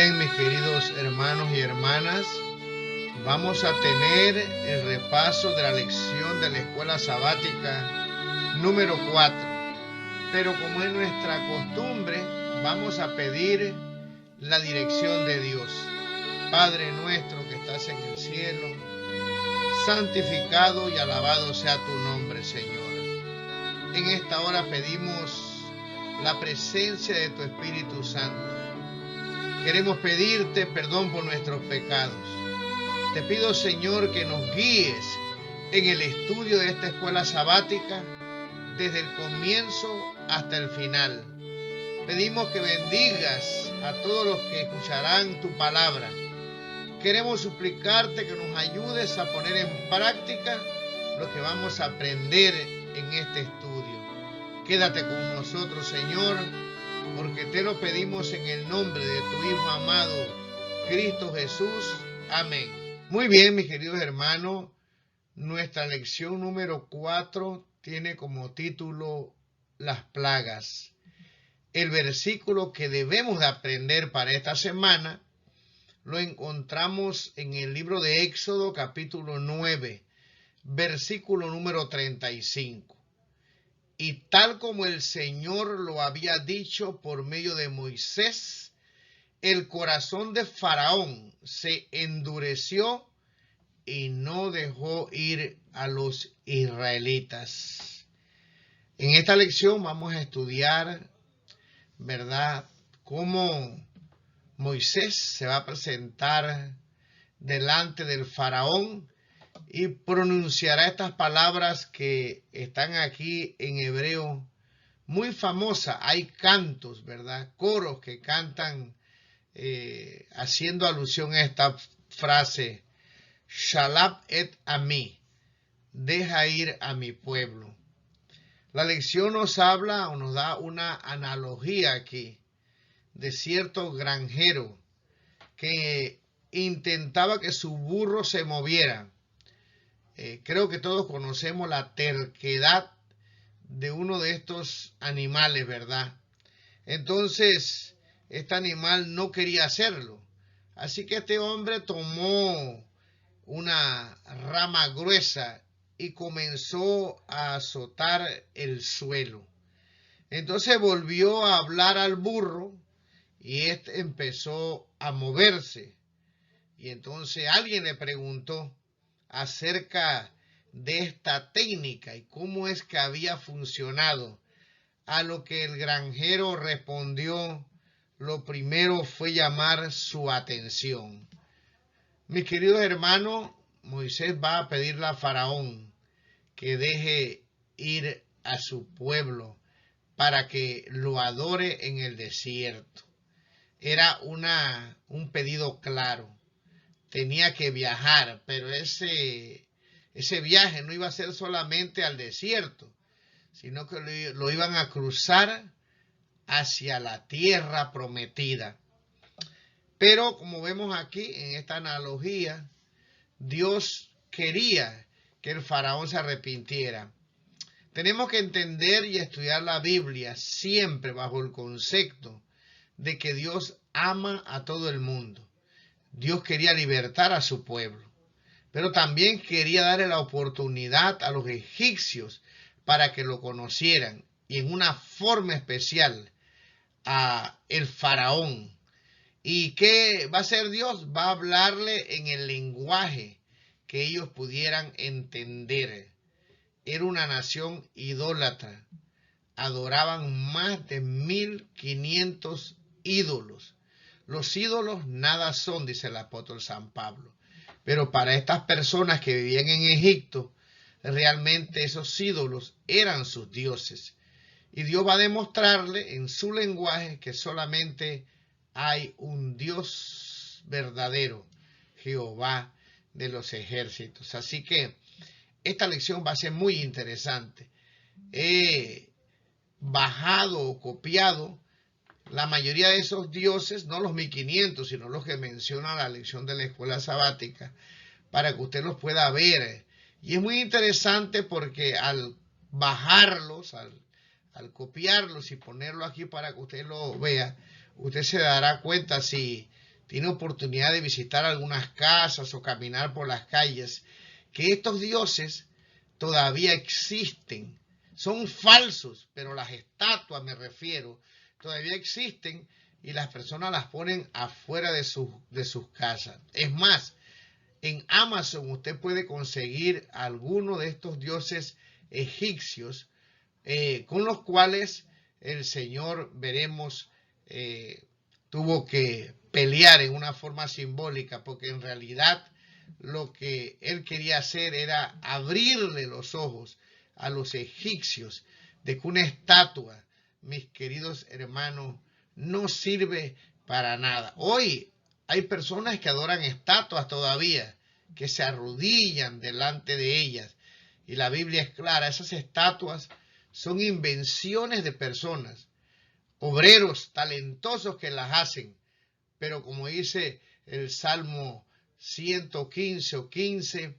bien, mis queridos hermanos y hermanas, vamos a tener el repaso de la lección de la escuela sabática número 4. Pero como es nuestra costumbre, vamos a pedir la dirección de Dios. Padre nuestro que estás en el cielo, santificado y alabado sea tu nombre, Señor. En esta hora pedimos la presencia de tu Espíritu Santo. Queremos pedirte perdón por nuestros pecados. Te pido, Señor, que nos guíes en el estudio de esta escuela sabática desde el comienzo hasta el final. Pedimos que bendigas a todos los que escucharán tu palabra. Queremos suplicarte que nos ayudes a poner en práctica lo que vamos a aprender en este estudio. Quédate con nosotros, Señor, porque te lo pedimos en el nombre de tu Hijo amado, Cristo Jesús. Amén. Muy bien, mis queridos hermanos, nuestra lección número 4 tiene como título Las plagas. El versículo que debemos de aprender para esta semana lo encontramos en el libro de Éxodo, capítulo 9, versículo número 35. Y tal como el Señor lo había dicho por medio de Moisés, el corazón de Faraón se endureció y no dejó ir a los israelitas. En esta lección vamos a estudiar, ¿verdad?, cómo Moisés se va a presentar delante del faraón y pronunciará estas palabras que están aquí en hebreo muy famosas. Hay cantos, ¿verdad?, coros que cantan haciendo alusión a esta frase: Shalab et ami, deja ir a mi pueblo. La lección nos habla o nos da una analogía aquí de cierto granjero que intentaba que su burro se moviera. Creo que todos conocemos la terquedad de uno de estos animales, ¿verdad? Entonces, este animal no quería hacerlo. Así que este hombre tomó una rama gruesa y comenzó a azotar el suelo. Entonces volvió a hablar al burro y este empezó a moverse. Y entonces alguien le preguntó acerca de esta técnica y cómo es que había funcionado. A lo que el granjero respondió: lo primero fue llamar su atención. Mis queridos hermanos, Moisés va a pedirle a Faraón que deje ir a su pueblo para que lo adore en el desierto. Era un pedido claro. Tenía que viajar, pero ese viaje no iba a ser solamente al desierto, sino que lo iban a cruzar hacia la tierra prometida. Pero como vemos aquí en esta analogía, Dios quería que el faraón se arrepintiera. Tenemos que entender y estudiar la Biblia siempre bajo el concepto de que Dios ama a todo el mundo. Dios quería libertar a su pueblo, pero también quería darle la oportunidad a los egipcios para que lo conocieran, y en una forma especial a el faraón. ¿Y qué va a hacer Dios? Va a hablarle en el lenguaje que ellos pudieran entender. Era una nación idólatra. Adoraban más de 1500 ídolos. Los ídolos nada son, dice el apóstol San Pablo. Pero para estas personas que vivían en Egipto, realmente esos ídolos eran sus dioses. Y Dios va a demostrarle en su lenguaje que solamente hay un Dios verdadero, Jehová de los ejércitos. Así que esta lección va a ser muy interesante. He bajado o copiado la mayoría de esos dioses, no los 1500, sino los que menciona la lección de la escuela sabática, para que usted los pueda ver. Y es muy interesante porque al bajarlos, al copiarlos y ponerlo aquí para que usted lo vea, usted se dará cuenta si tiene oportunidad de visitar algunas casas o caminar por las calles, que estos dioses todavía existen. Son falsos, pero las estatuas, me refiero, todavía existen y las personas las ponen afuera de sus casas. Es más, en Amazon usted puede conseguir alguno de estos dioses egipcios con los cuales el Señor, veremos, tuvo que pelear en una forma simbólica, porque en realidad lo que él quería hacer era abrirle los ojos a los egipcios de que una estatua, mis queridos hermanos, no sirve para nada. Hoy hay personas que adoran estatuas todavía, que se arrodillan delante de ellas. Y la Biblia es clara, esas estatuas son invenciones de personas, obreros talentosos que las hacen. Pero como dice el Salmo 115 o 15,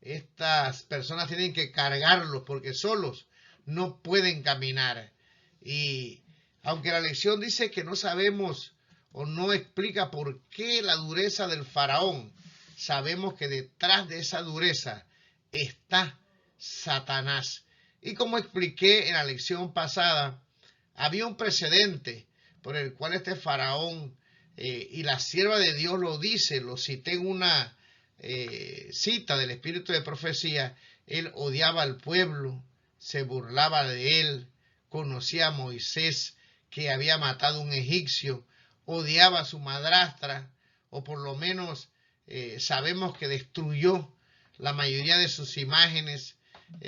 estas personas tienen que cargarlos porque solos no pueden caminar. Y aunque la lección dice que no sabemos o no explica por qué la dureza del faraón, sabemos que detrás de esa dureza está Satanás. Y como expliqué en la lección pasada, había un precedente por el cual este faraón, y la sierva de Dios lo dice, lo cité en una cita del espíritu de profecía, él odiaba al pueblo, se burlaba de él, conocía a Moisés que había matado a un egipcio, odiaba a su madrastra, o por lo menos sabemos que destruyó la mayoría de sus imágenes.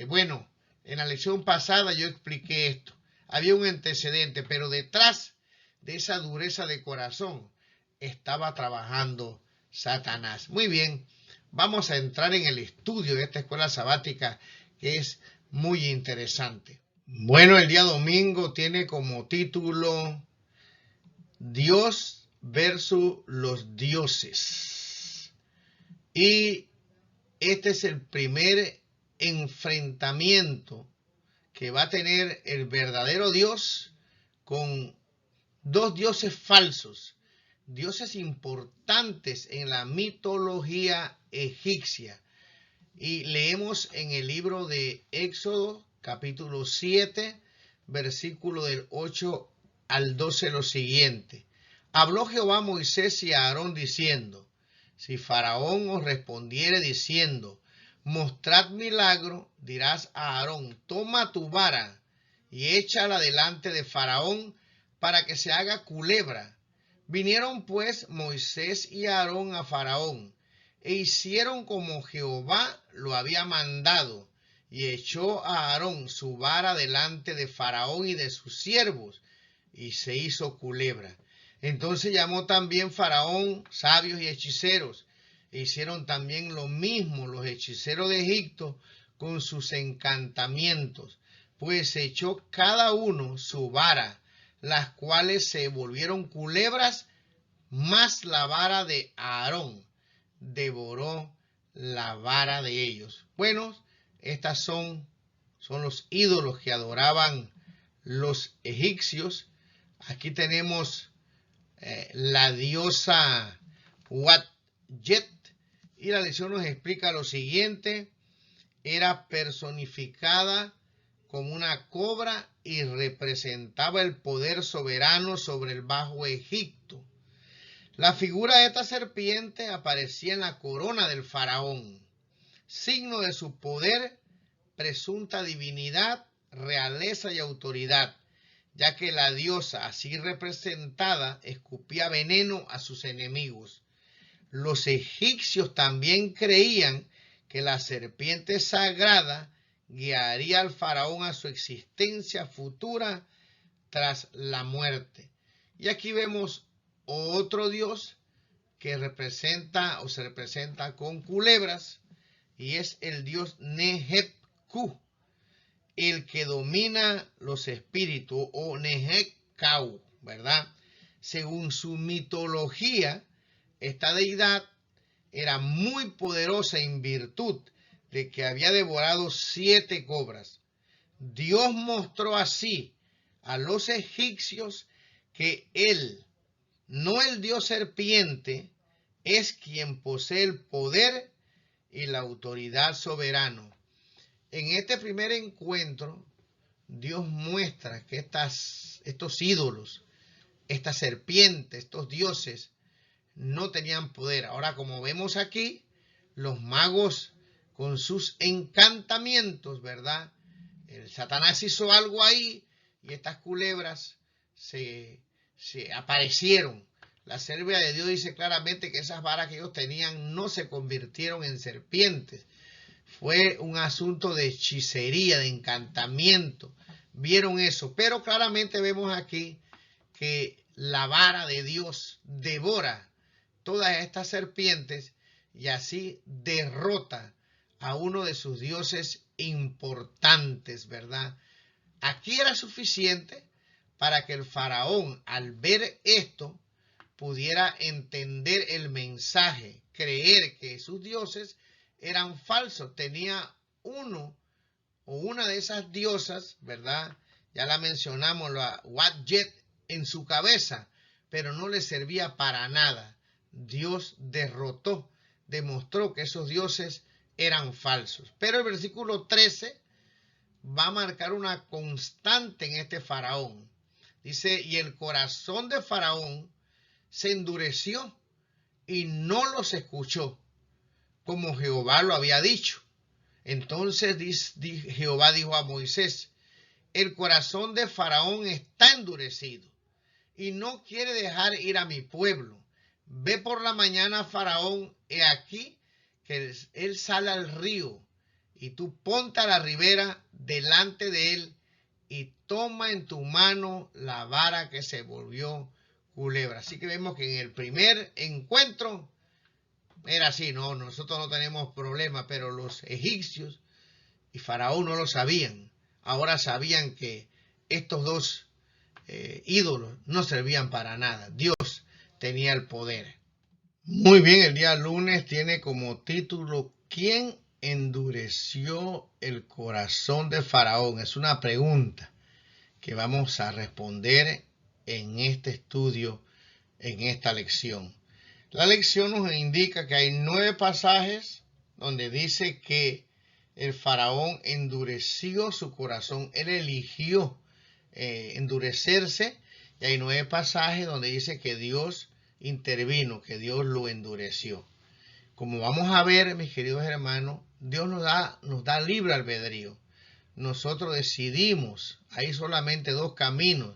Bueno, en la lección pasada yo expliqué esto. Había un antecedente, pero detrás de esa dureza de corazón estaba trabajando Satanás. Muy bien, vamos a entrar en el estudio de esta escuela sabática que es muy interesante. Bueno, el día domingo tiene como título Dios versus los dioses. Y este es el primer enfrentamiento que va a tener el verdadero Dios con dos dioses falsos, dioses importantes en la mitología egipcia. Y leemos en el libro de Éxodo, capítulo 7, versículo del 8 al 12, lo siguiente. Habló Jehová a Moisés y a Aarón diciendo, si Faraón os respondiere diciendo, mostrad milagro, dirás a Aarón, toma tu vara y échala delante de Faraón para que se haga culebra. Vinieron pues Moisés y Aarón a Faraón, e hicieron como Jehová lo había mandado, y echó a Aarón su vara delante de Faraón y de sus siervos, y se hizo culebra. Entonces llamó también Faraón sabios y hechiceros, e hicieron también lo mismo los hechiceros de Egipto con sus encantamientos, pues echó cada uno su vara, las cuales se volvieron culebras, más la vara de Aarón devoró la vara de ellos. Bueno, estas son los ídolos que adoraban los egipcios. Aquí tenemos la diosa Watjet, y la lección nos explica lo siguiente. Era personificada como una cobra y representaba el poder soberano sobre el Bajo Egipto. La figura de esta serpiente aparecía en la corona del faraón, signo de su poder, presunta divinidad, realeza y autoridad, ya que la diosa así representada escupía veneno a sus enemigos. Los egipcios también creían que la serpiente sagrada guiaría al faraón a su existencia futura tras la muerte. Y aquí vemos otro dios que representa o se representa con culebras, y es el dios Neheb-Ku, el que domina los espíritus, o Neheb-Kau, ¿verdad? Según su mitología, esta deidad era muy poderosa en virtud de que había devorado 7 cobras. Dios mostró así a los egipcios que él no el dios serpiente, es quien posee el poder y la autoridad soberano. En este primer encuentro, Dios muestra que estos ídolos, estas serpientes, estos dioses, no tenían poder. Ahora, como vemos aquí, los magos con sus encantamientos, ¿verdad? El Satanás hizo algo ahí y estas culebras se aparecieron. La sierva de Dios dice claramente que esas varas que ellos tenían no se convirtieron en serpientes. Fue un asunto de hechicería, de encantamiento. Vieron eso, pero claramente vemos aquí que la vara de Dios devora todas estas serpientes y así derrota a uno de sus dioses importantes, ¿verdad? Aquí era suficiente para que el faraón, al ver esto, pudiera entender el mensaje, creer que sus dioses eran falsos. Tenía uno o una de esas diosas, ¿verdad? Ya la mencionamos, la Wadjet, en su cabeza, pero no le servía para nada. Dios derrotó, demostró que esos dioses eran falsos. Pero el versículo 13 va a marcar una constante en este faraón. Dice, y el corazón de faraón se endureció y no los escuchó, como Jehová lo había dicho. Entonces Jehová dijo a Moisés, el corazón de faraón está endurecido y no quiere dejar ir a mi pueblo. Ve por la mañana, faraón, he aquí que él sale al río, y tú ponte a la ribera delante de él y toma en tu mano la vara que se volvió culebra. Así que vemos que en el primer encuentro era así, no, nosotros no tenemos problema, pero los egipcios y faraón no lo sabían. Ahora sabían que estos dos ídolos no servían para nada. Dios tenía el poder. Muy bien, el día lunes tiene como título ¿quién endureció el corazón de faraón? Es una pregunta que vamos a responder en este estudio, en esta lección. La lección nos indica que hay 9 pasajes donde dice que el faraón endureció su corazón. Él eligió endurecerse, y hay 9 pasajes donde dice que Dios intervino, que Dios lo endureció. Como vamos a ver, mis queridos hermanos, Dios nos da libre albedrío. Nosotros decidimos, hay solamente 2 caminos,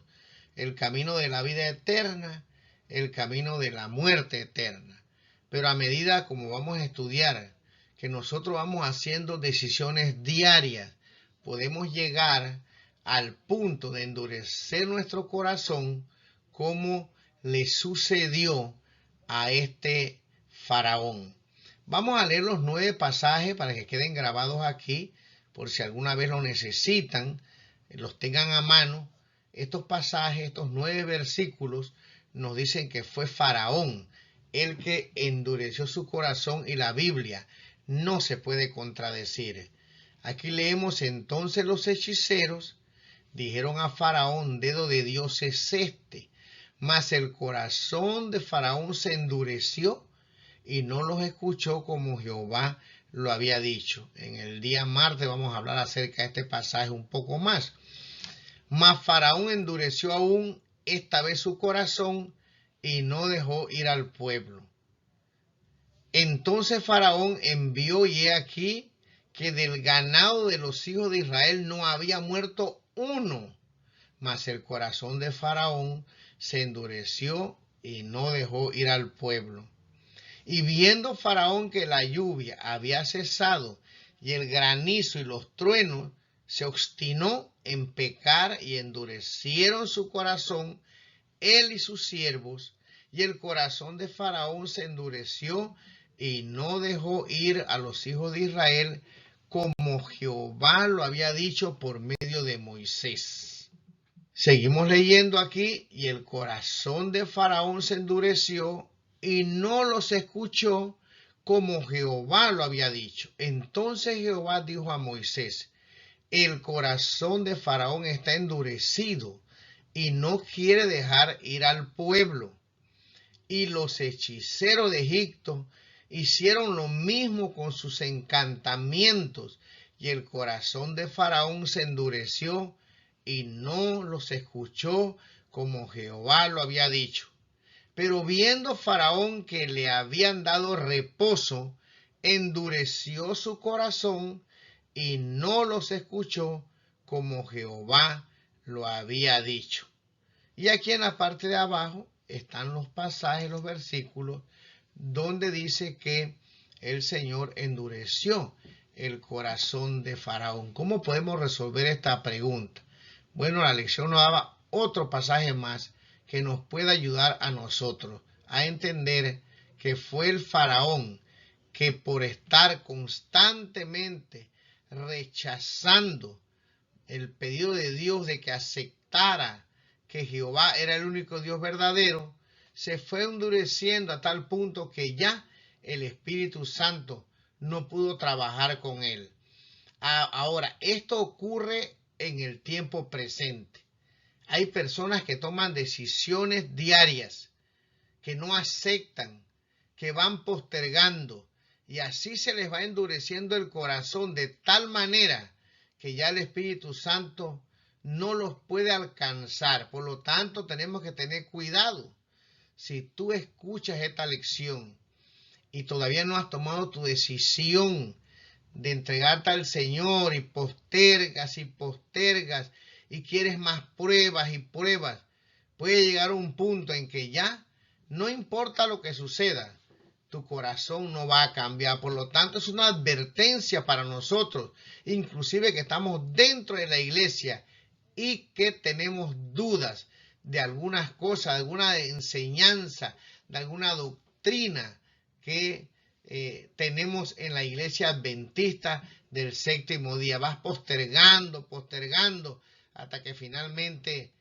el camino de la vida eterna, el camino de la muerte eterna. Pero a medida como vamos a estudiar, que nosotros vamos haciendo decisiones diarias, podemos llegar al punto de endurecer nuestro corazón como le sucedió a este faraón. Vamos a leer los 9 pasajes para que queden grabados aquí, por si alguna vez lo necesitan, los tengan a mano. Estos pasajes, estos 9 versículos, nos dicen que fue faraón el que endureció su corazón, y la Biblia no se puede contradecir. Aquí leemos, entonces los hechiceros dijeron a faraón, dedo de Dios es este. Mas el corazón de faraón se endureció y no los escuchó como Jehová lo había dicho. En el día martes vamos a hablar acerca de este pasaje un poco más. Mas faraón endureció aún esta vez su corazón y no dejó ir al pueblo. Entonces faraón envió, y he aquí que del ganado de los hijos de Israel no había muerto uno, mas el corazón de faraón se endureció y no dejó ir al pueblo. Y viendo faraón que la lluvia había cesado y el granizo y los truenos, se obstinó en pecar y endurecieron su corazón, él y sus siervos, y el corazón de faraón se endureció y no dejó ir a los hijos de Israel como Jehová lo había dicho por medio de Moisés. Seguimos leyendo aquí, y el corazón de faraón se endureció y no los escuchó como Jehová lo había dicho. Entonces Jehová dijo a Moisés, el corazón de faraón está endurecido y no quiere dejar ir al pueblo. y los hechiceros de Egipto hicieron lo mismo con sus encantamientos, y el corazón de Faraón se endureció y no los escuchó como Jehová lo había dicho. Pero viendo Faraón que le habían dado reposo, endureció su corazón y no los escuchó como Jehová lo había dicho. Y aquí en la parte de abajo están los pasajes, los versículos, donde dice que el Señor endureció el corazón de Faraón. ¿Cómo podemos resolver esta pregunta? Bueno, la lección nos daba otro pasaje más que nos puede ayudar a nosotros a entender que fue el Faraón que por estar constantemente rechazando el pedido de Dios de que aceptara que Jehová era el único Dios verdadero, se fue endureciendo a tal punto que ya el Espíritu Santo no pudo trabajar con él. Ahora, esto ocurre en el tiempo presente. Hay personas que toman decisiones diarias, que no aceptan, que van postergando, y así se les va endureciendo el corazón de tal manera que ya el Espíritu Santo no los puede alcanzar. Por lo tanto, tenemos que tener cuidado. Si tú escuchas esta lección y todavía no has tomado tu decisión de entregarte al Señor y postergas y quieres más pruebas y pruebas, puede llegar a un punto en que ya no importa lo que suceda, tu corazón no va a cambiar. Por lo tanto, es una advertencia para nosotros, inclusive que estamos dentro de la iglesia y que tenemos dudas de algunas cosas, de alguna enseñanza, de alguna doctrina que tenemos en la iglesia adventista del séptimo día. Vas postergando hasta que finalmente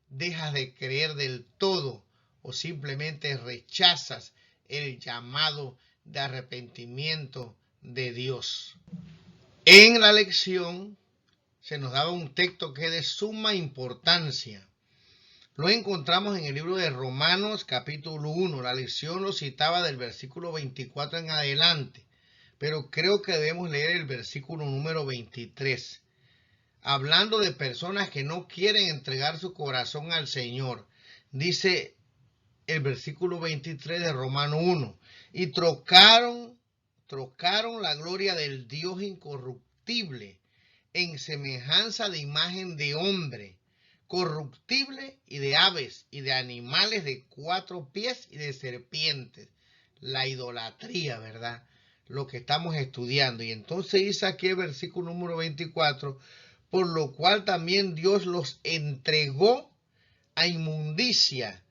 dejas de creer del todo o simplemente rechazas el llamado de arrepentimiento de Dios. En la lección se nos daba un texto que es de suma importancia. Lo encontramos en el libro de Romanos capítulo 1. La lección lo citaba del versículo 24 en adelante, pero creo que debemos leer el versículo número 23. Hablando de personas que no quieren entregar su corazón al Señor, dice el versículo 23 de Romanos 1, y trocaron la gloria del Dios incorruptible en semejanza de imagen de hombre, corruptible, y de aves, y de animales de 4 pies, y de serpientes. La idolatría, ¿verdad? Lo que estamos estudiando. Y entonces dice aquí el versículo número 24, por lo cual también Dios los entregó a inmundicia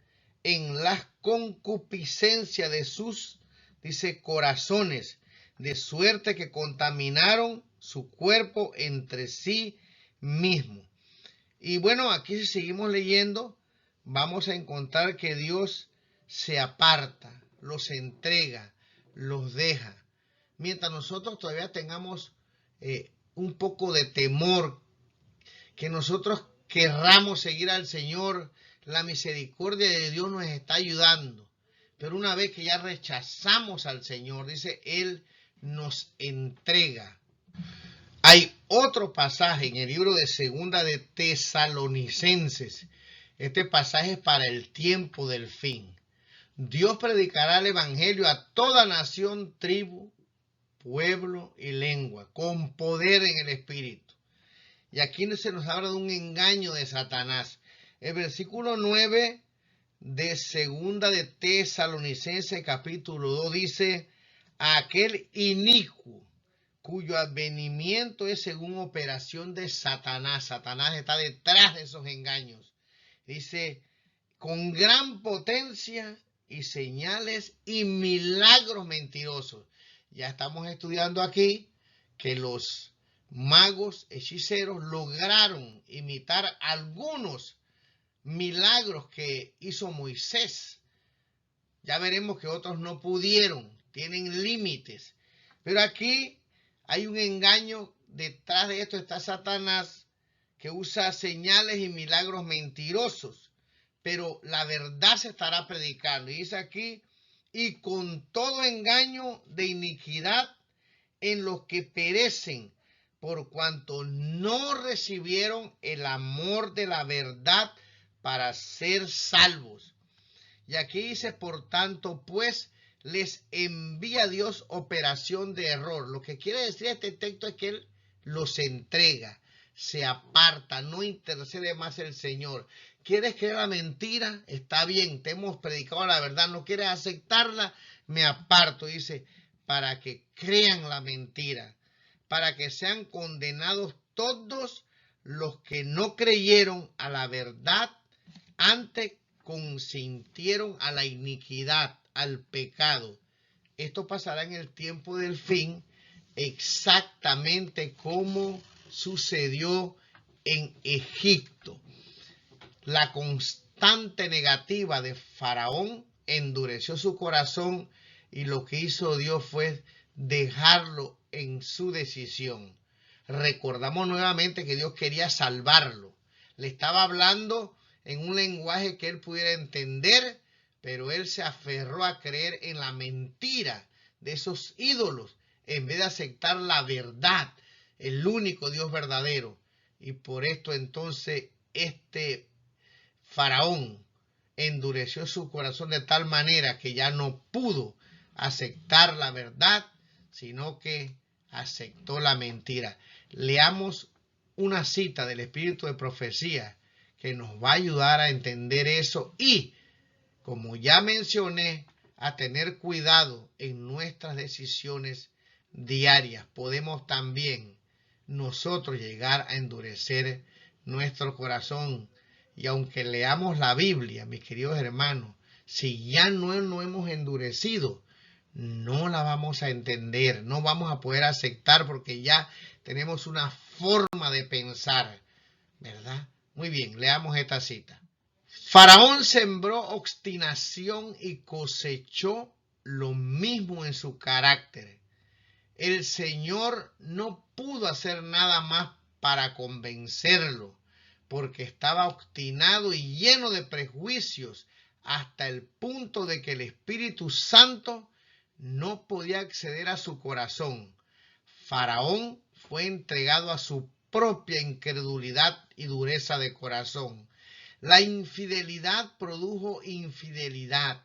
en la concupiscencia de sus, dice, corazones, de suerte que contaminaron su cuerpo entre sí mismo. Y bueno, aquí si seguimos leyendo, vamos a encontrar que Dios se aparta, los entrega, los deja. Mientras nosotros todavía tengamos un poco de temor, que nosotros querramos seguir al Señor, la misericordia de Dios nos está ayudando. Pero una vez que ya rechazamos al Señor, dice, Él nos entrega. Hay otro pasaje en el libro de Segunda de Tesalonicenses. Este pasaje es para el tiempo del fin. Dios predicará el evangelio a toda nación, tribu, pueblo y lengua, con poder en el Espíritu. Y aquí se nos habla de un engaño de Satanás. El versículo 9 de Segunda de Tesalonicenses capítulo 2 dice, aquel inicuo cuyo advenimiento es según operación de Satanás. Satanás está detrás de esos engaños. Dice, con gran potencia y señales y milagros mentirosos. Ya estamos estudiando aquí que los magos, hechiceros, lograron imitar algunos milagros que hizo Moisés. Ya veremos que otros no pudieron, tienen límites. Pero aquí hay un engaño, detrás de esto está Satanás, que usa señales y milagros mentirosos. pero la verdad se estará predicando. Y dice aquí, y con todo engaño de iniquidad en los que perecen, por cuanto no recibieron el amor de la verdad para ser salvos. Y aquí dice, por tanto, pues les envía Dios operación de error. Lo que quiere decir este texto es que Él los entrega, se aparta, no intercede más el Señor. ¿Quieres creer la mentira? Está bien, te hemos predicado la verdad. ¿No quieres aceptarla? Me aparto, dice, para que crean la mentira, para que sean condenados todos los que no creyeron a la verdad, antes consintieron a la iniquidad, al pecado. Esto pasará en el tiempo del fin, exactamente como sucedió en Egipto. La constante negativa de Faraón endureció su corazón y lo que hizo Dios fue dejarlo en su decisión. Recordamos nuevamente que Dios quería salvarlo. Le estaba hablando en un lenguaje que él pudiera entender, pero él se aferró a creer en la mentira de esos ídolos en vez de aceptar la verdad, el único Dios verdadero. Y por esto entonces este Faraón endureció su corazón de tal manera que ya no pudo aceptar la verdad, sino que aceptó la mentira. Leamos una cita del Espíritu de Profecía que nos va a ayudar a entender eso y, como ya mencioné, a tener cuidado en nuestras decisiones diarias. Podemos también nosotros llegar a endurecer nuestro corazón. Y aunque leamos la Biblia, mis queridos hermanos, si ya no hemos endurecido, no la vamos a entender, no vamos a poder aceptar porque ya tenemos una forma de pensar, ¿verdad? Muy bien, leamos esta cita. Faraón sembró obstinación y cosechó lo mismo en su carácter. El Señor no pudo hacer nada más para convencerlo, porque estaba obstinado y lleno de prejuicios hasta el punto de que el Espíritu Santo no podía acceder a su corazón. Faraón fue entregado a su propia incredulidad y dureza de corazón. La infidelidad produjo infidelidad.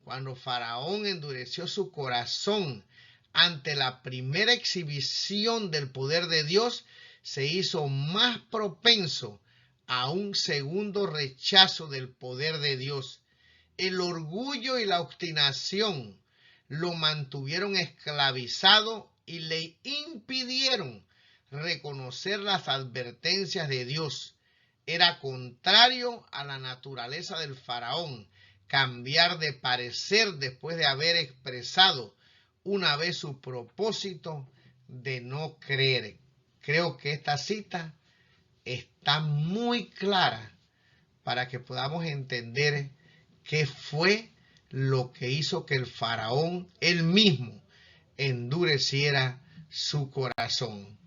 Cuando Faraón endureció su corazón ante la primera exhibición del poder de Dios, se hizo más propenso a un segundo rechazo del poder de Dios. El orgullo y la obstinación lo mantuvieron esclavizado y le impidieron reconocer las advertencias de Dios. Era contrario a la naturaleza del faraón cambiar de parecer después de haber expresado una vez su propósito de no creer. Creo que esta cita está muy clara para que podamos entender qué fue lo que hizo que el faraón él mismo endureciera su corazón.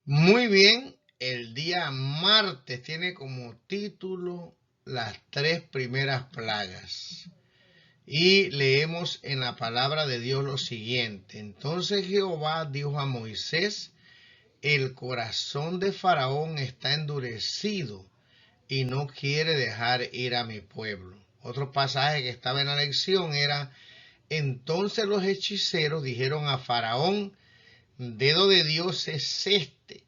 Muy bien, el día martes tiene como título las 3 primeras plagas. Y leemos en la palabra de Dios lo siguiente. Entonces Jehová dijo a Moisés: el corazón de Faraón está endurecido y no quiere dejar ir a mi pueblo. Otro pasaje que estaba en la lección era: entonces los hechiceros dijeron a Faraón: dedo de Dios es este.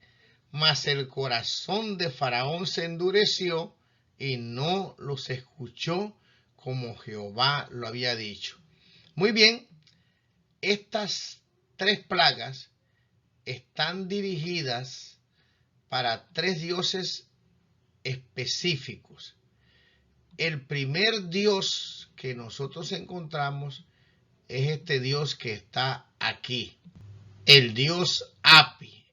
Mas el corazón de Faraón se endureció y no los escuchó como Jehová lo había dicho. Muy bien, estas 3 plagas están dirigidas para 3 dioses específicos. El primer dios que nosotros encontramos es este dios que está aquí, el dios Api.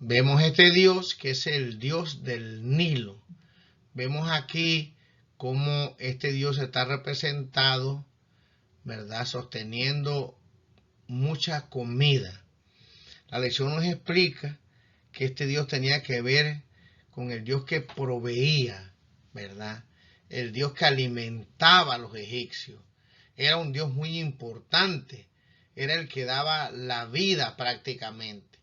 Vemos este dios que es el dios del Nilo. Vemos aquí cómo este dios está representado, ¿verdad?, sosteniendo mucha comida. La lección nos explica que este Dios tenía que ver con el Dios que proveía, ¿verdad? El Dios que alimentaba a los egipcios. Era un Dios muy importante. Era el que daba la vida prácticamente.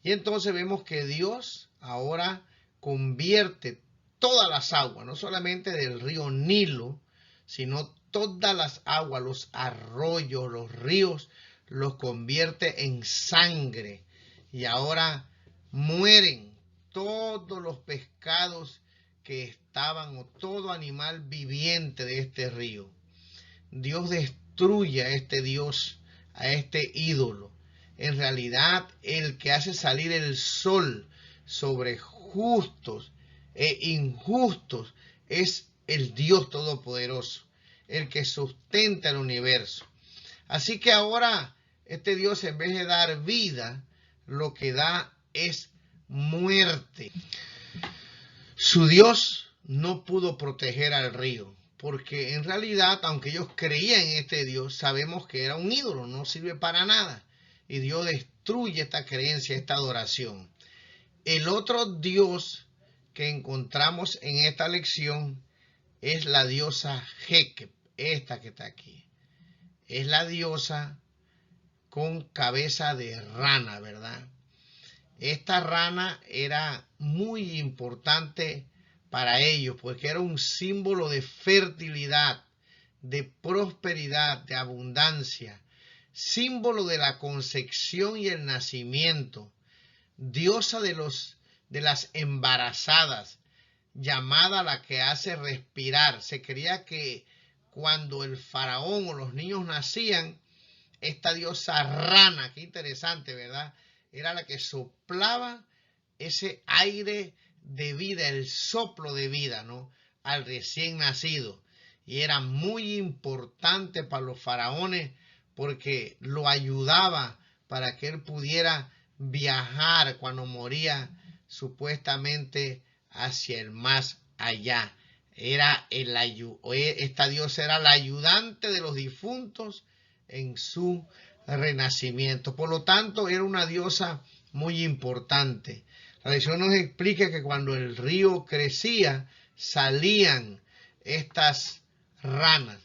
Y entonces vemos que Dios ahora convierte todas las aguas, no solamente del río Nilo, sino todas las aguas, los arroyos, los ríos, los convierte en sangre. Y ahora mueren todos los pescados que estaban, o todo animal viviente de este río. Dios destruye a este Dios, a este ídolo. En realidad, el que hace salir el sol sobre justos e injustos es el Dios Todopoderoso, el que sustenta el universo. Así que ahora este Dios, en vez de dar vida, lo que da es muerte. Su Dios no pudo proteger al río, porque en realidad, aunque ellos creían en este Dios, sabemos que era un ídolo, no sirve para nada. Y Dios destruye esta creencia, esta adoración. El otro Dios que encontramos en esta lección es la diosa Heket, esta que está aquí. Es la diosa con cabeza de rana, ¿verdad? Esta rana era muy importante para ellos, porque era un símbolo de fertilidad, de prosperidad, de abundancia, símbolo de la concepción y el nacimiento, diosa de las embarazadas, llamada la que hace respirar. Se creía que cuando el faraón o los niños nacían, esta diosa rana, qué interesante, ¿verdad?, era la que soplaba ese aire de vida, el soplo de vida, ¿no?, al recién nacido. Y era muy importante para los faraones porque lo ayudaba para que él pudiera viajar cuando moría supuestamente hacia el más allá. Esta diosa era la ayudante de los difuntos en su renacimiento. Por lo tanto, era una diosa muy importante. La lección nos explica que cuando el río crecía, salían estas ranas.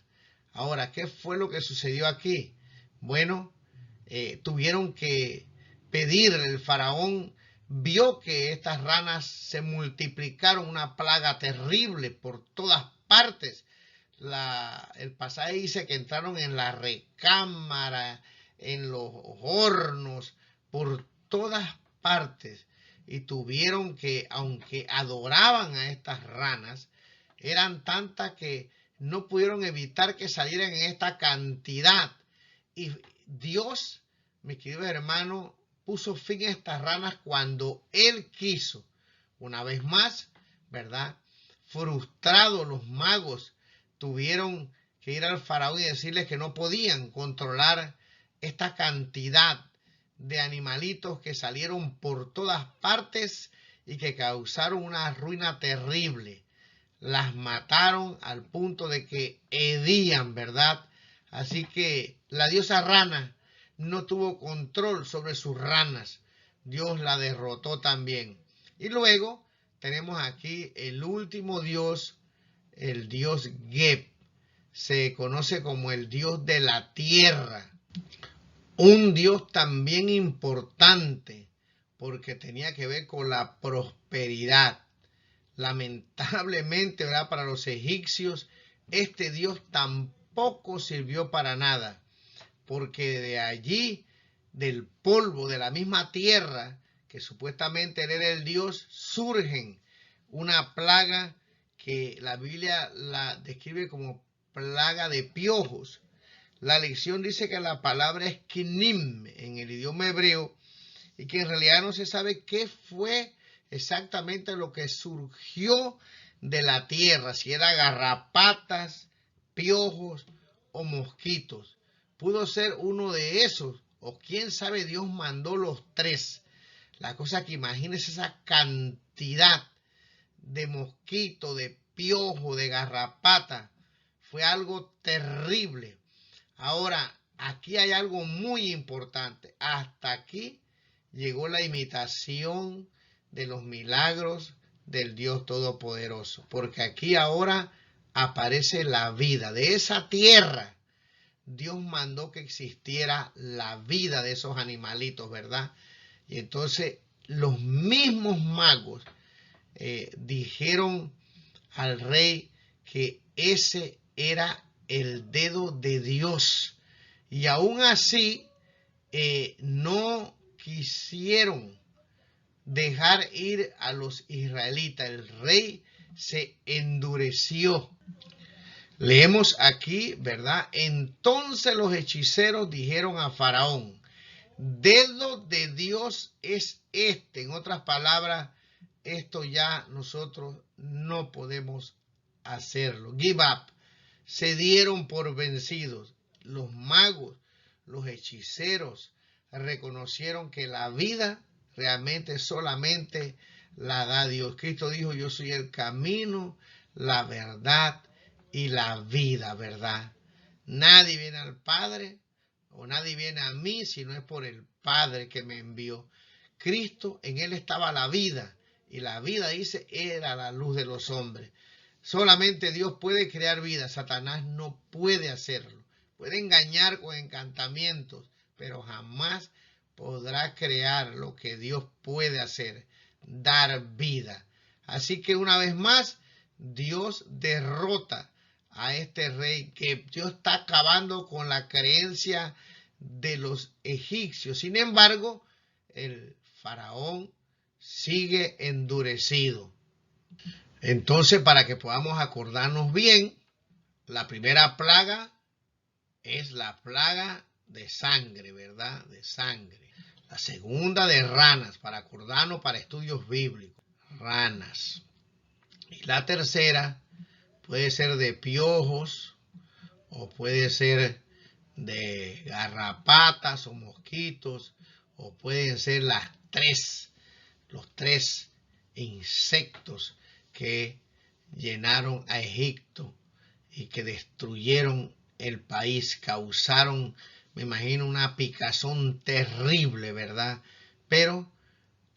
Ahora, ¿qué fue lo que sucedió aquí? Bueno, tuvieron que pedir, el faraón vio que estas ranas se multiplicaron, una plaga terrible por todas partes. El pasaje dice que entraron en la recámara, en los hornos, por todas partes, y tuvieron que, aunque adoraban a estas ranas, eran tantas que no pudieron evitar que salieran en esta cantidad. Y Dios, mis queridos hermanos, puso fin a estas ranas cuando Él quiso. Una vez más, ¿verdad?, frustrados los magos, tuvieron que ir al faraón y decirles que no podían controlar esta cantidad de animalitos que salieron por todas partes y que causaron una ruina terrible. Las mataron al punto de que hedían, ¿verdad? Así que la diosa rana no tuvo control sobre sus ranas. Dios la derrotó también. Y luego tenemos aquí el último dios, el dios Geb. Se conoce como el dios de la tierra. Un dios también importante porque tenía que ver con la prosperidad. Lamentablemente, ¿verdad?, para los egipcios, este dios tampoco sirvió para nada, porque de allí, del polvo, de la misma tierra, que supuestamente él era el dios, surgen una plaga que la Biblia la describe como plaga de piojos. La lección dice que la palabra es kinim en el idioma hebreo y que en realidad no se sabe qué fue exactamente lo que surgió de la tierra, si era garrapatas, piojos o mosquitos. Pudo ser uno de esos, o quién sabe, Dios mandó los tres. La cosa que imagínense esa cantidad de mosquitos, de piojos, de garrapata, fue algo terrible. Ahora, aquí hay algo muy importante. Hasta aquí llegó la imitación de los milagros del Dios Todopoderoso, porque aquí ahora aparece la vida de esa tierra. Dios mandó que existiera la vida de esos animalitos, ¿verdad? Y entonces los mismos magos dijeron al rey que ese era el dedo de Dios. Y aún así no quisieron dejar ir a los israelitas. El rey se endureció. Leemos aquí, ¿verdad? Entonces los hechiceros dijeron a Faraón, dedo de Dios es este. En otras palabras, esto ya nosotros no podemos hacerlo. Give up. Se dieron por vencidos. Los magos, los hechiceros, reconocieron que la vida realmente solamente la da Dios. Cristo dijo, yo soy el camino, la verdad y la vida, ¿verdad? Nadie viene al Padre o nadie viene a mí si no es por el Padre que me envió. Cristo, en él estaba la vida, y la vida, dice, era la luz de los hombres. Solamente Dios puede crear vida, Satanás no puede hacerlo. Puede engañar con encantamientos, pero jamás podrá crear lo que Dios puede hacer, dar vida. Así que una vez más, Dios derrota a este rey, que Dios está acabando con la creencia de los egipcios. Sin embargo, el faraón sigue endurecido. Entonces, para que podamos acordarnos bien, la primera plaga es la plaga de sangre, ¿verdad? De sangre. La segunda de ranas, para acordarnos, para estudios bíblicos. Ranas. Y la tercera puede ser de piojos o puede ser de garrapatas o mosquitos, o pueden ser los tres insectos que llenaron a Egipto y que destruyeron el país, causaron, me imagino, una picazón terrible, ¿verdad? Pero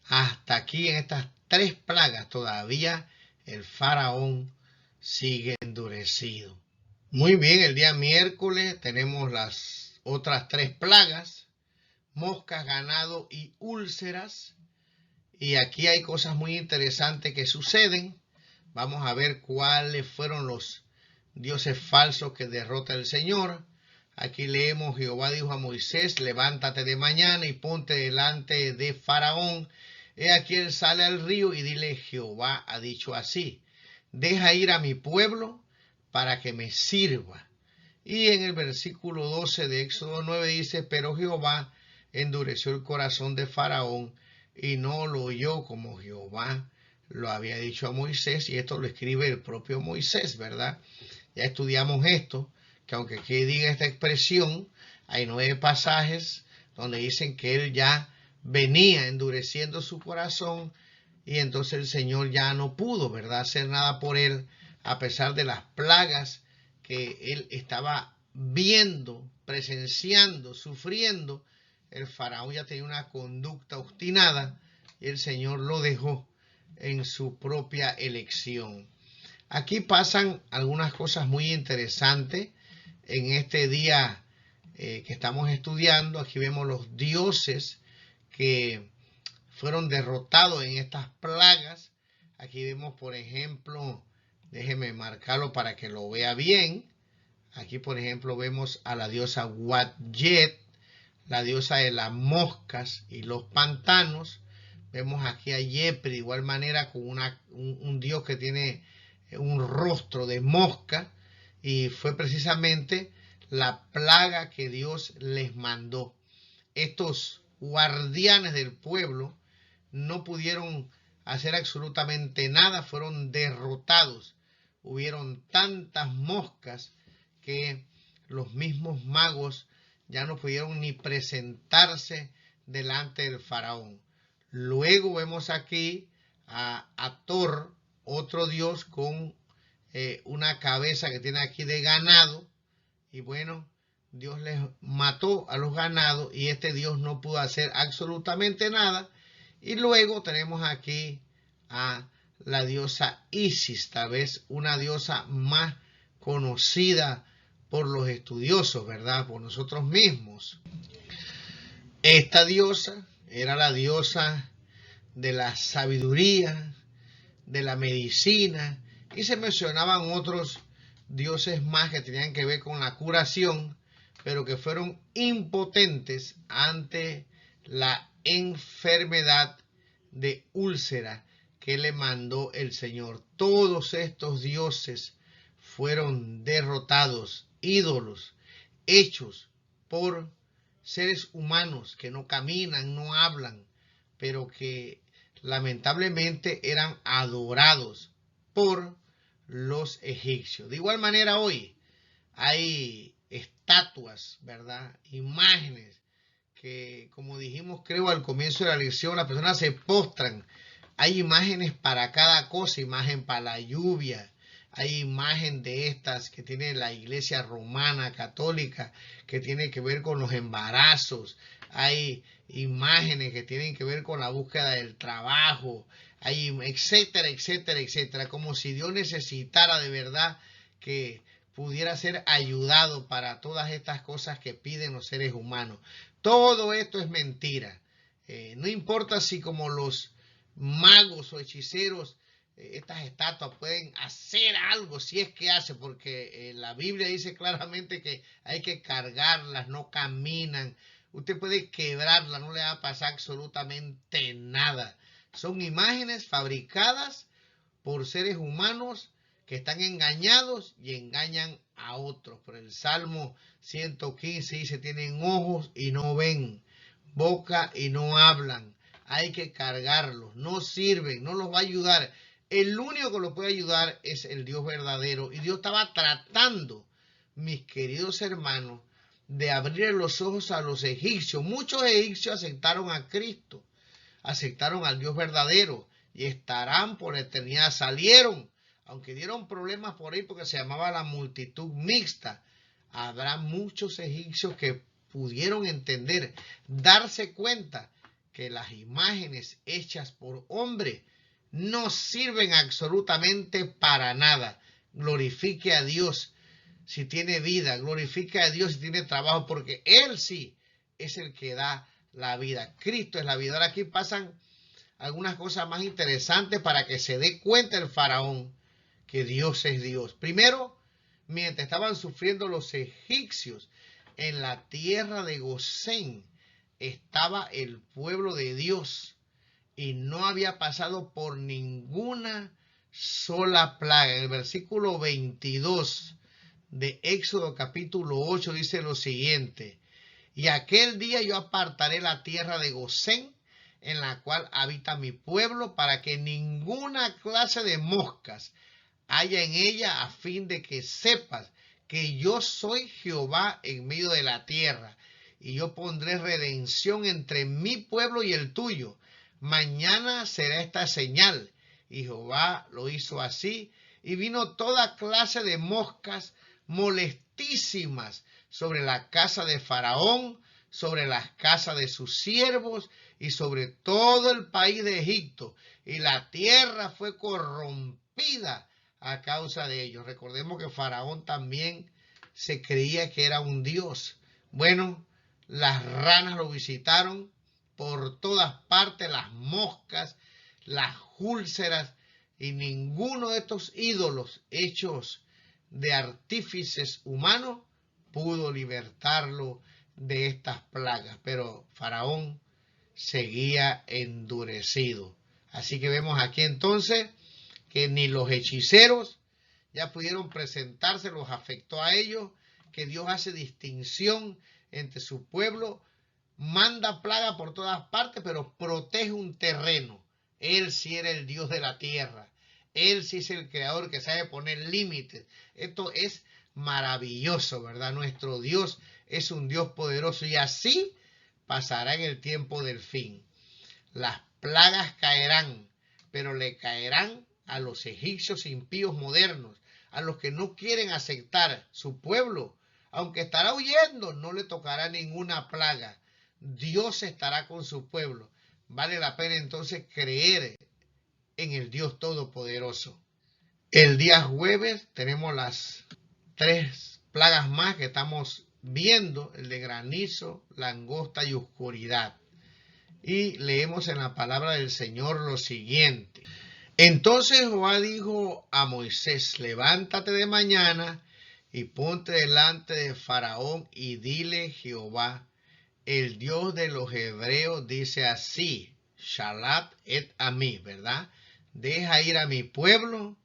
hasta aquí, en estas tres plagas, todavía el faraón sigue endurecido. Muy bien, el día miércoles tenemos las otras tres plagas: moscas, ganado y úlceras. Y aquí hay cosas muy interesantes que suceden. Vamos a ver cuáles fueron los dioses falsos que derrota el Señor. Aquí leemos, Jehová dijo a Moisés, levántate de mañana y ponte delante de Faraón. He aquí él sale al río, y dile, Jehová ha dicho así, deja ir a mi pueblo para que me sirva. Y en el versículo 12 de Éxodo 9 dice, pero Jehová endureció el corazón de Faraón y no lo oyó como Jehová lo había dicho a Moisés. Y esto lo escribe el propio Moisés, ¿verdad? Ya estudiamos esto, que aunque aquí diga esta expresión, hay 9 pasajes donde dicen que él ya venía endureciendo su corazón, y entonces el Señor ya no pudo, ¿verdad?, hacer nada por él, a pesar de las plagas que él estaba viendo, presenciando, sufriendo. El faraón ya tenía una conducta obstinada y el Señor lo dejó en su propia elección. Aquí pasan algunas cosas muy interesantes en este día que estamos estudiando. Aquí vemos los dioses que fueron derrotados en estas plagas. Aquí vemos, por ejemplo, déjeme marcarlo para que lo vea bien. Aquí, por ejemplo, vemos a la diosa Wadjet, la diosa de las moscas y los pantanos. Vemos aquí a Yepri, de igual manera, con un dios que tiene un rostro de mosca, y fue precisamente la plaga que Dios les mandó. Estos guardianes del pueblo no pudieron hacer absolutamente nada, fueron derrotados. Hubieron tantas moscas que los mismos magos ya no pudieron ni presentarse delante del faraón. Luego vemos aquí a Hathor, otro dios con una cabeza que tiene aquí de ganado. Y bueno, Dios les mató a los ganados y este Dios no pudo hacer absolutamente nada. Y luego tenemos aquí a la diosa Isis, tal vez una diosa más conocida por los estudiosos, ¿verdad? Por nosotros mismos. Esta diosa era la diosa de la sabiduría, de la medicina, y se mencionaban otros dioses más que tenían que ver con la curación, pero que fueron impotentes ante la enfermedad de úlcera que le mandó el Señor. Todos estos dioses fueron derrotados, ídolos hechos por seres humanos que no caminan, no hablan, pero que lamentablemente eran adorados por los egipcios. De igual manera hoy hay estatuas, ¿verdad? Imágenes que, como dijimos creo al comienzo de la lección, las personas se postran. Hay imágenes para cada cosa, imagen para la lluvia, hay imagen de estas que tiene la iglesia romana católica que tiene que ver con los embarazos, hay imágenes que tienen que ver con la búsqueda del trabajo, hay etcétera, etcétera, etcétera, como si Dios necesitara de verdad que pudiera ser ayudado para todas estas cosas que piden los seres humanos. Todo esto es mentira. No importa si como los magos o hechiceros estas estatuas pueden hacer algo, si es que hace, porque la Biblia dice claramente que hay que cargarlas, no caminan. Usted puede quebrarla, no le va a pasar absolutamente nada. Son imágenes fabricadas por seres humanos que están engañados y engañan a otros. Por el Salmo 115 dice, tienen ojos y no ven, boca y no hablan. Hay que cargarlos, no sirven, no los va a ayudar. El único que los puede ayudar es el Dios verdadero. Y Dios estaba tratando, mis queridos hermanos, de abrir los ojos a los egipcios. Muchos egipcios aceptaron a Cristo, aceptaron al Dios verdadero y estarán por la eternidad. Salieron, aunque dieron problemas por ahí porque se llamaba la multitud mixta. Habrá muchos egipcios que pudieron entender, darse cuenta que las imágenes hechas por hombres no sirven absolutamente para nada. Glorifique a Dios si tiene vida, glorifique a Dios si tiene trabajo, porque Él sí es el que da la vida. Cristo es la vida. Ahora aquí pasan algunas cosas más interesantes para que se dé cuenta el faraón que Dios es Dios. Primero, mientras estaban sufriendo los egipcios en la tierra de Gosén, estaba el pueblo de Dios y no había pasado por ninguna sola plaga. En el versículo 22 de Éxodo capítulo 8 dice lo siguiente: y aquel día yo apartaré la tierra de Gosén, en la cual habita mi pueblo, para que ninguna clase de moscas haya en ella, a fin de que sepas que yo soy Jehová en medio de la tierra, y yo pondré redención entre mi pueblo y el tuyo. Mañana será esta señal. Y Jehová lo hizo así, y vino toda clase de moscas molestísimas sobre la casa de Faraón, sobre las casas de sus siervos y sobre todo el país de Egipto, y la tierra fue corrompida a causa de ellos. Recordemos que Faraón también se creía que era un dios. Bueno, las ranas lo visitaron por todas partes, las moscas, las úlceras, y ninguno de estos ídolos hechos de artífices humanos pudo libertarlo de estas plagas. Pero Faraón seguía endurecido. Así que vemos aquí entonces que ni los hechiceros ya pudieron presentarse, los afectó a ellos, que Dios hace distinción entre su pueblo, manda plaga por todas partes, pero protege un terreno. Él sí era el Dios de la tierra. Él sí es el creador que sabe poner límites. Esto es maravilloso, ¿verdad? Nuestro Dios es un Dios poderoso y así pasará en el tiempo del fin. Las plagas caerán, pero le caerán a los egipcios impíos modernos, a los que no quieren aceptar su pueblo, Aunque estará huyendo, no le tocará ninguna plaga. Dios estará con su pueblo. Vale la pena entonces creer en el Dios Todopoderoso. El día jueves tenemos las 3 plagas más que estamos viendo, el de granizo, langosta y oscuridad. Y leemos en la palabra del Señor lo siguiente. Entonces Jehová dijo a Moisés, levántate de mañana y ponte delante de Faraón y dile: Jehová, el Dios de los hebreos, dice así, Shalat et a mí, ¿verdad? Deja ir a mi pueblo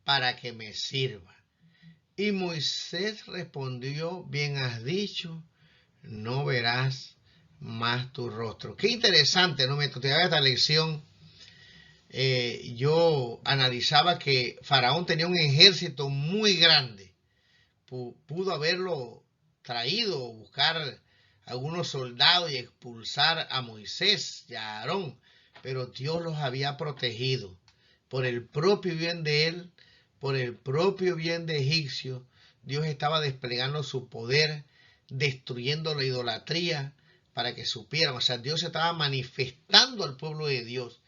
para que me sirva. Y Moisés respondió, bien has dicho, no verás más tu rostro. Qué interesante, ¿no? Mientras te haga esta lección, yo analizaba que Faraón tenía un ejército muy grande. Pudo haberlo traído, buscar algunos soldados y expulsar a Moisés y a Aarón, pero Dios los había protegido por el propio bien de él, por el propio bien de Egipcio. Dios estaba desplegando su poder, destruyendo la idolatría para que supieran. O sea, Dios estaba manifestando al pueblo de Dios,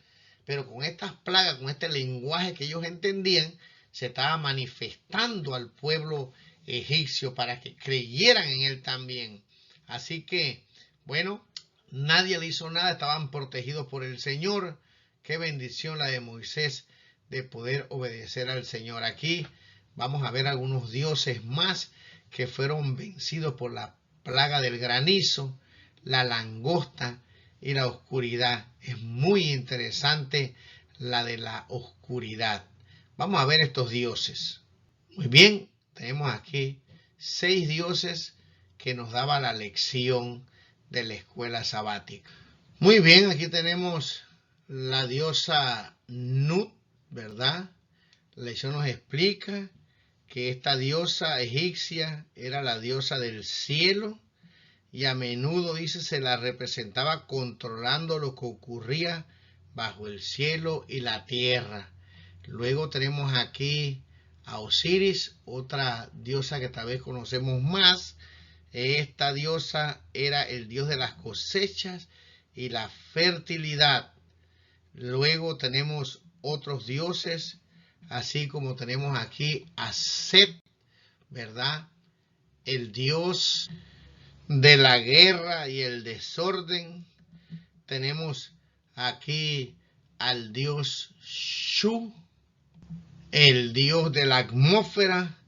pero con estas plagas, con este lenguaje que ellos entendían, se estaba manifestando al pueblo egipcio para que creyeran en él también. Así que, bueno, nadie le hizo nada, estaban protegidos por el Señor. Qué bendición la de Moisés de poder obedecer al Señor. Aquí vamos a ver algunos dioses más que fueron vencidos por la plaga del granizo, la langosta y la oscuridad. Es muy interesante la de la oscuridad. Vamos a ver estos dioses. Muy bien, tenemos aquí 6 dioses que nos daba la lección de la escuela sabática. Muy bien, aquí tenemos la diosa Nut, ¿verdad? La lección nos explica que esta diosa egipcia era la diosa del cielo y a menudo, dice, se la representaba controlando lo que ocurría bajo el cielo y la tierra. Luego tenemos aquí a Osiris, otra diosa que tal vez conocemos más. Esta diosa era el dios de las cosechas y la fertilidad. Luego tenemos otros dioses, así como tenemos aquí a Set, ¿verdad? El dios de la guerra y el desorden. Tenemos aquí al dios Shu, el dios de la atmósfera.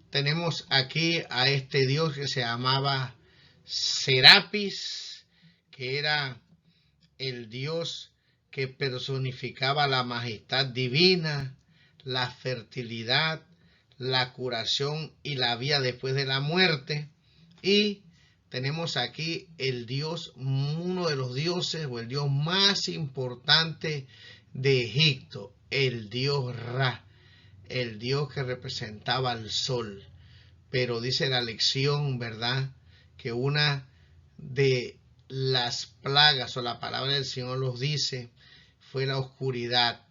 Tenemos aquí a este dios que se llamaba Serapis, que era el dios que personificaba la majestad divina, la fertilidad, la curación y la vida después de la muerte. Y tenemos aquí el dios, uno de los dioses o el dios más importante de Egipto, el dios Ra, el dios que representaba al sol. Pero dice la lección, ¿verdad?, que una de las plagas, o la palabra del Señor los dice, fue la oscuridad.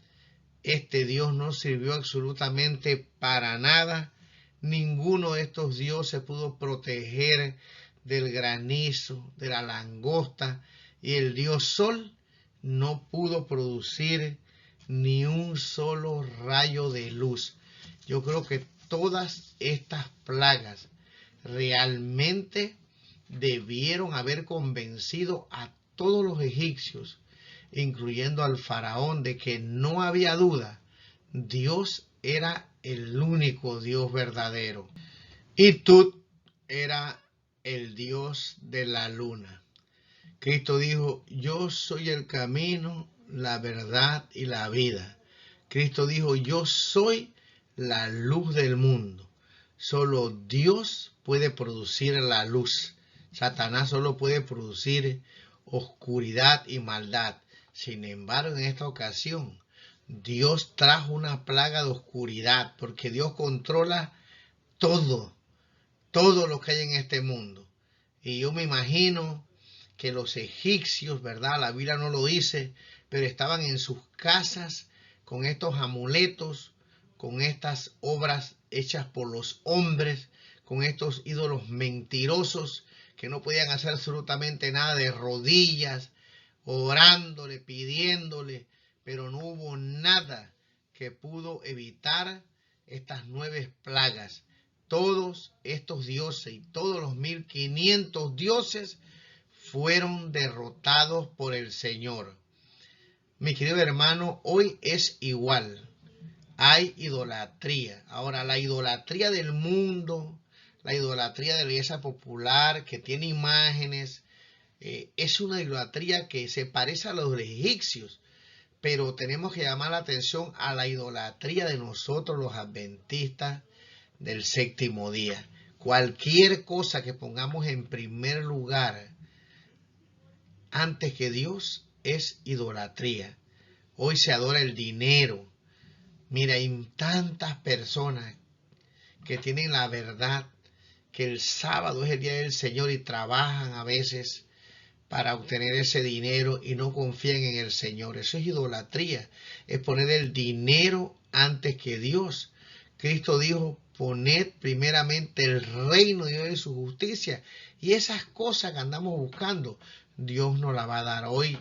Este Dios no sirvió absolutamente para nada. Ninguno de estos dioses pudo proteger del granizo, de la langosta, y el Dios Sol no pudo producir ni un solo rayo de luz. Yo creo que todas estas plagas realmente debieron haber convencido a todos los egipcios, incluyendo al faraón, de que no había duda, Dios era el único Dios verdadero. Y Tut era el dios de la luna. Cristo dijo, yo soy el camino, la verdad y la vida. Cristo dijo, yo soy la luz del mundo. Solo Dios puede producir la luz. Satanás solo puede producir oscuridad y maldad. Sin embargo, en esta ocasión, Dios trajo una plaga de oscuridad, porque Dios controla todo lo que hay en este mundo. Y yo me imagino que los egipcios, ¿verdad?, la Biblia no lo dice, pero estaban en sus casas con estos amuletos, con estas obras hechas por los hombres, con estos ídolos mentirosos que no podían hacer absolutamente nada, de rodillas, orándole, pidiéndole, pero no hubo nada que pudo evitar estas 9 plagas. Todos estos dioses y todos los 1500 dioses fueron derrotados por el Señor. Mi querido hermano, hoy es igual. Hay idolatría. Ahora, la idolatría del mundo, la idolatría de la iglesia popular que tiene imágenes, es una idolatría que se parece a los egipcios, pero tenemos que llamar la atención a la idolatría de nosotros los adventistas del séptimo día. Cualquier cosa que pongamos en primer lugar antes que Dios es idolatría. Hoy se adora el dinero. Mira, hay tantas personas que tienen la verdad que el sábado es el día del Señor y trabajan a veces para obtener ese dinero y no confían en el Señor. Eso es idolatría, es poner el dinero antes que Dios. Cristo dijo, poned primeramente el reino de Dios y su justicia, y esas cosas que andamos buscando, Dios nos las va a dar. Hoy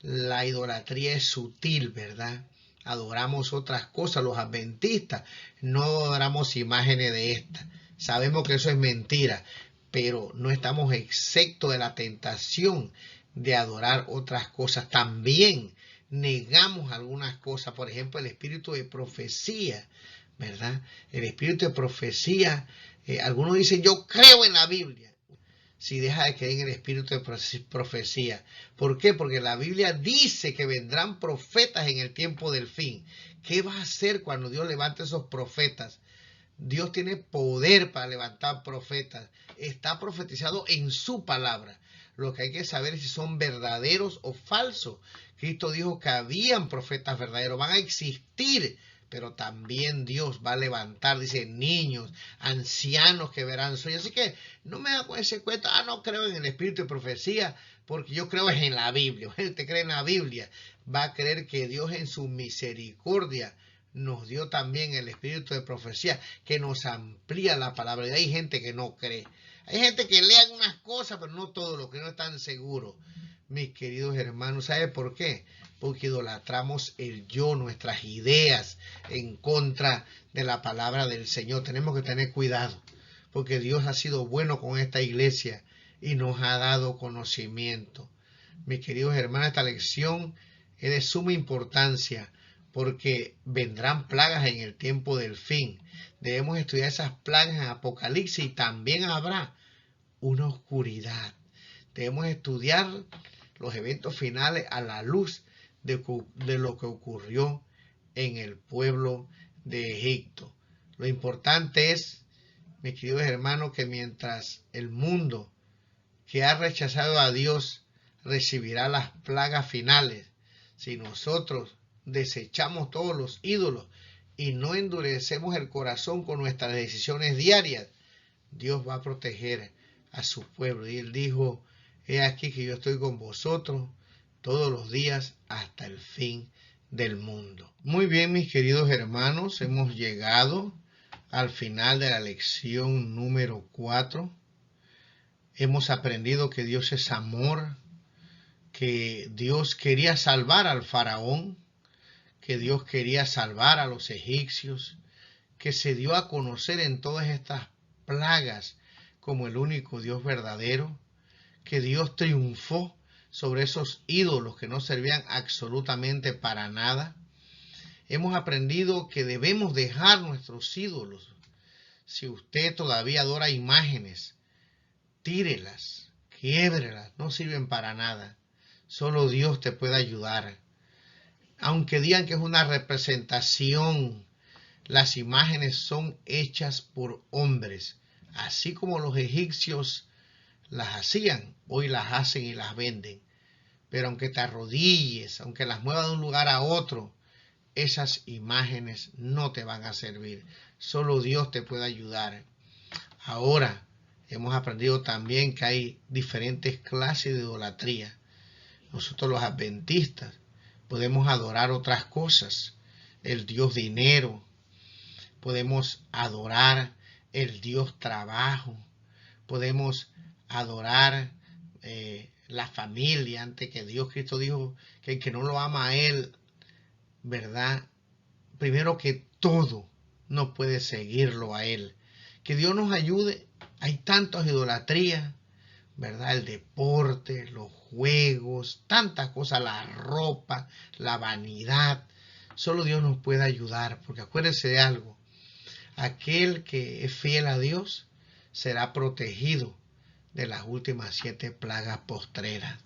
la idolatría es sutil, ¿verdad? Adoramos otras cosas, los adventistas no adoramos imágenes de estas. Sabemos que eso es mentira, pero no estamos exentos de la tentación de adorar otras cosas. También negamos algunas cosas, por ejemplo, el espíritu de profecía, ¿verdad? El espíritu de profecía, algunos dicen, yo creo en la Biblia. Si deja de creer en el espíritu de profecía. ¿Por qué? Porque la Biblia dice que vendrán profetas en el tiempo del fin. ¿Qué va a hacer cuando Dios levante esos profetas? Dios tiene poder para levantar profetas. Está profetizado en su palabra. Lo que hay que saber es si son verdaderos o falsos. Cristo dijo que habían profetas verdaderos. Van a existir, pero también Dios va a levantar, dice, niños, ancianos que verán sueños. Así que no me da con ese cuento, no creo en el espíritu de profecía, porque yo creo en la Biblia. Él te cree en la Biblia, va a creer que Dios en su misericordia nos dio también el espíritu de profecía, que nos amplía la palabra. Y hay gente que no cree. Hay gente que lee algunas cosas, pero no todo lo que no están seguros. Mis queridos hermanos, ¿sabe por qué? Porque idolatramos el yo, nuestras ideas en contra de la palabra del Señor. Tenemos que tener cuidado, porque Dios ha sido bueno con esta iglesia y nos ha dado conocimiento. Mis queridos hermanos, esta lección es de suma importancia, porque vendrán plagas en el tiempo del fin. Debemos estudiar esas plagas en Apocalipsis y también habrá una oscuridad. Debemos estudiar los eventos finales a la luz de lo que ocurrió en el pueblo de Egipto. Lo importante es, mis queridos hermanos, que mientras el mundo que ha rechazado a Dios recibirá las plagas finales, si nosotros desechamos todos los ídolos y no endurecemos el corazón con nuestras decisiones diarias, Dios va a proteger a su pueblo. Y Él dijo, he aquí que yo estoy con vosotros todos los días hasta el fin del mundo. Muy bien, mis queridos hermanos, hemos llegado al final de la lección número 4. Hemos aprendido que Dios es amor, que Dios quería salvar al faraón, que Dios quería salvar a los egipcios, que se dio a conocer en todas estas plagas como el único Dios verdadero, que Dios triunfó sobre esos ídolos que no servían absolutamente para nada. Hemos aprendido que debemos dejar nuestros ídolos. Si usted todavía adora imágenes, tírelas, quiébrelas, no sirven para nada. Solo Dios te puede ayudar. Aunque digan que es una representación, las imágenes son hechas por hombres. Así como los egipcios las hacían, hoy las hacen y las venden. Pero aunque te arrodilles, aunque las muevas de un lugar a otro, esas imágenes no te van a servir. Solo Dios te puede ayudar. Ahora, hemos aprendido también que hay diferentes clases de idolatría. Nosotros los adventistas podemos adorar otras cosas. El Dios dinero, podemos adorar el Dios trabajo, podemos adorar la familia, antes que Dios. Cristo dijo que el que no lo ama a Él, ¿verdad? Primero que todo, no puede seguirlo a Él. Que Dios nos ayude. Hay tantas idolatrías, ¿verdad? El deporte, los juegos, tantas cosas, la ropa, la vanidad. Solo Dios nos puede ayudar, porque acuérdense de algo. Aquel que es fiel a Dios será protegido de las últimas 7 plagas postreras.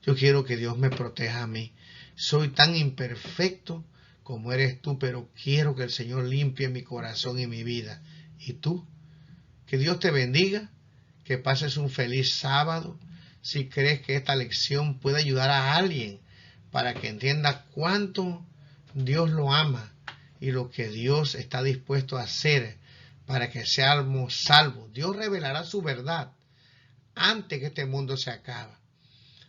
Yo quiero que Dios me proteja a mí. Soy tan imperfecto como eres tú, pero quiero que el Señor limpie mi corazón y mi vida. ¿Y tú? Que Dios te bendiga, que pases un feliz sábado. Si crees que esta lección puede ayudar a alguien para que entienda cuánto Dios lo ama y lo que Dios está dispuesto a hacer para que seamos salvos. Dios revelará su verdad antes que este mundo se acabe.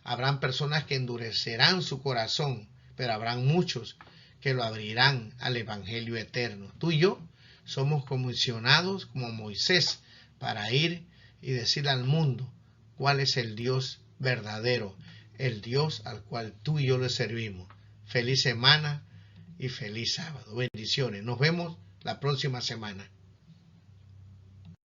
Habrán personas que endurecerán su corazón, pero habrán muchos que lo abrirán al Evangelio eterno. Tú y yo somos comisionados como Moisés para ir y decirle al mundo cuál es el Dios verdadero, el Dios al cual tú y yo le servimos. Feliz semana y feliz sábado. Bendiciones. Nos vemos la próxima semana.